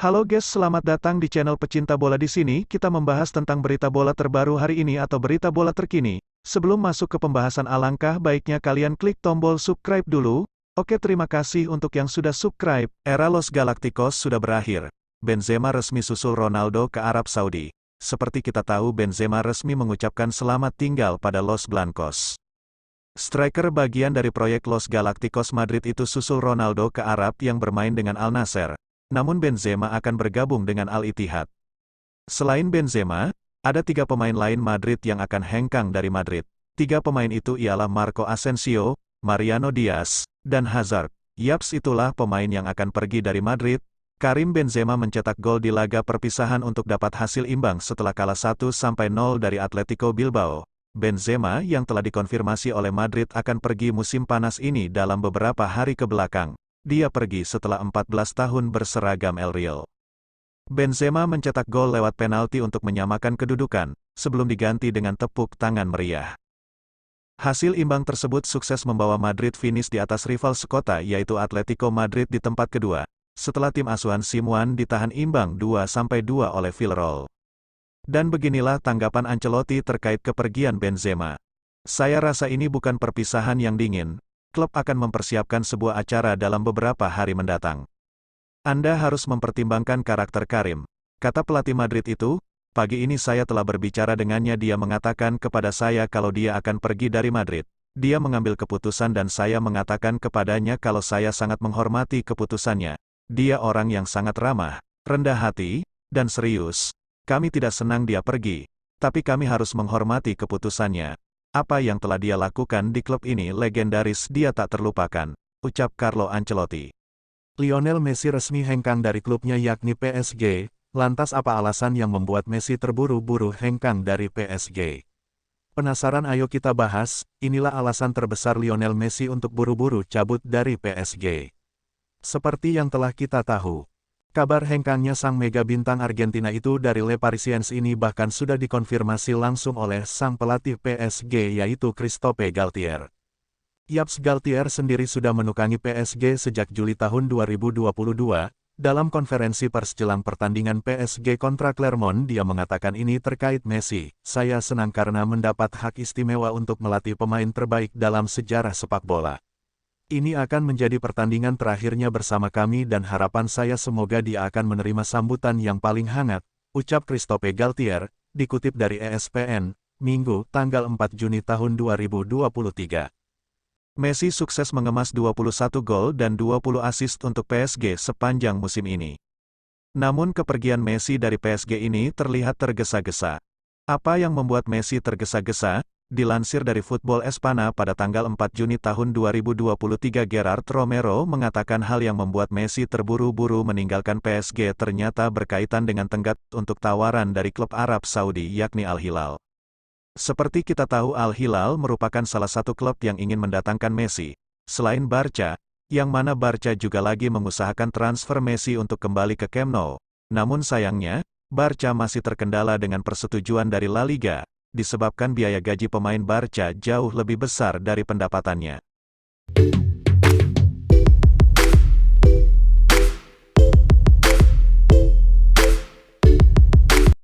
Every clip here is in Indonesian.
Halo guys, selamat datang di channel pecinta bola. Di sini kita membahas tentang berita bola terbaru hari ini atau berita bola terkini. Sebelum masuk ke pembahasan, alangkah baiknya kalian klik tombol subscribe dulu. Oke, terima kasih untuk yang sudah subscribe. Era Los Galacticos sudah berakhir. Benzema resmi susul Ronaldo ke Arab Saudi. Seperti kita tahu, Benzema resmi mengucapkan selamat tinggal pada Los Blancos. Striker bagian dari proyek Los Galacticos Madrid itu susul Ronaldo ke Arab yang bermain dengan Al Nassr. Namun Benzema akan bergabung dengan Al Ittihad. Selain Benzema, ada 3 pemain lain Madrid yang akan hengkang dari Madrid. 3 pemain itu ialah Marco Asensio, Mariano Diaz, dan Hazard. Yaps, itulah pemain yang akan pergi dari Madrid. Karim Benzema mencetak gol di laga perpisahan untuk dapat hasil imbang setelah kalah 1-0 dari Atletico Bilbao. Benzema yang telah dikonfirmasi oleh Madrid akan pergi musim panas ini dalam beberapa hari ke belakang. Dia pergi setelah 14 tahun berseragam El Real. Benzema mencetak gol lewat penalti untuk menyamakan kedudukan, sebelum diganti dengan tepuk tangan meriah. Hasil imbang tersebut sukses membawa Madrid finish di atas rival sekota yaitu Atletico Madrid di tempat kedua, setelah tim asuhan Simeone ditahan imbang 2-2 oleh Villarreal. Dan beginilah tanggapan Ancelotti terkait kepergian Benzema. Saya rasa ini bukan perpisahan yang dingin. Klub akan mempersiapkan sebuah acara dalam beberapa hari mendatang. Anda harus mempertimbangkan karakter Karim, kata pelatih Madrid itu. Pagi ini saya telah berbicara dengannya, dia mengatakan kepada saya kalau dia akan pergi dari Madrid. Dia mengambil keputusan dan saya mengatakan kepadanya kalau saya sangat menghormati keputusannya. Dia orang yang sangat ramah, rendah hati, dan serius. Kami tidak senang dia pergi, tapi kami harus menghormati keputusannya. Apa yang telah dia lakukan di klub ini legendaris, dia tak terlupakan, ucap Carlo Ancelotti. Lionel Messi resmi hengkang dari klubnya yakni PSG. Lantas apa alasan yang membuat Messi terburu-buru hengkang dari PSG? Penasaran? Ayo kita bahas. Inilah alasan terbesar Lionel Messi untuk buru-buru cabut dari PSG. Seperti yang telah kita tahu, kabar hengkangnya sang mega bintang Argentina itu dari Le Parisiens ini bahkan sudah dikonfirmasi langsung oleh sang pelatih PSG yaitu Christophe Galtier. Yaps, Galtier sendiri sudah menukangi PSG sejak Juli tahun 2022. Dalam konferensi pers jelang pertandingan PSG kontra Clermont, dia mengatakan ini terkait Messi. Saya senang karena mendapat hak istimewa untuk melatih pemain terbaik dalam sejarah sepak bola. Ini akan menjadi pertandingan terakhirnya bersama kami dan harapan saya semoga dia akan menerima sambutan yang paling hangat, ucap Christophe Galtier, dikutip dari ESPN, Minggu, tanggal 4 Juni tahun 2023. Messi sukses mengemas 21 gol dan 20 assist untuk PSG sepanjang musim ini. Namun kepergian Messi dari PSG ini terlihat tergesa-gesa. Apa yang membuat Messi tergesa-gesa? Dilansir dari Football Espana pada tanggal 4 Juni tahun 2023, Gerard Romero mengatakan hal yang membuat Messi terburu-buru meninggalkan PSG ternyata berkaitan dengan tenggat untuk tawaran dari klub Arab Saudi yakni Al Hilal. Seperti kita tahu, Al Hilal merupakan salah satu klub yang ingin mendatangkan Messi, selain Barca, yang mana Barca juga lagi mengusahakan transfer Messi untuk kembali ke Camp Nou. Namun sayangnya, Barca masih terkendala dengan persetujuan dari La Liga, disebabkan biaya gaji pemain Barca jauh lebih besar dari pendapatannya.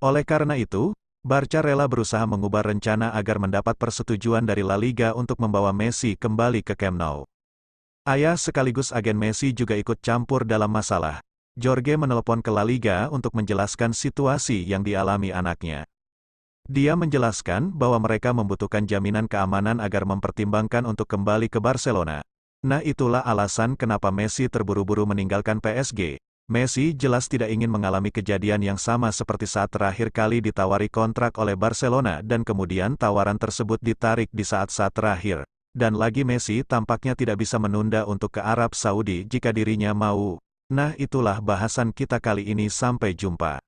Oleh karena itu, Barca rela berusaha mengubah rencana agar mendapat persetujuan dari La Liga untuk membawa Messi kembali ke Camp Nou. Ayah sekaligus agen Messi juga ikut campur dalam masalah. Jorge menelepon ke La Liga untuk menjelaskan situasi yang dialami anaknya. Dia menjelaskan bahwa mereka membutuhkan jaminan keamanan agar mempertimbangkan untuk kembali ke Barcelona. Nah, itulah alasan kenapa Messi terburu-buru meninggalkan PSG. Messi jelas tidak ingin mengalami kejadian yang sama seperti saat terakhir kali ditawari kontrak oleh Barcelona dan kemudian tawaran tersebut ditarik di saat-saat terakhir. Dan lagi Messi tampaknya tidak bisa menunda untuk ke Arab Saudi jika dirinya mau. Nah, itulah bahasan kita kali ini, sampai jumpa.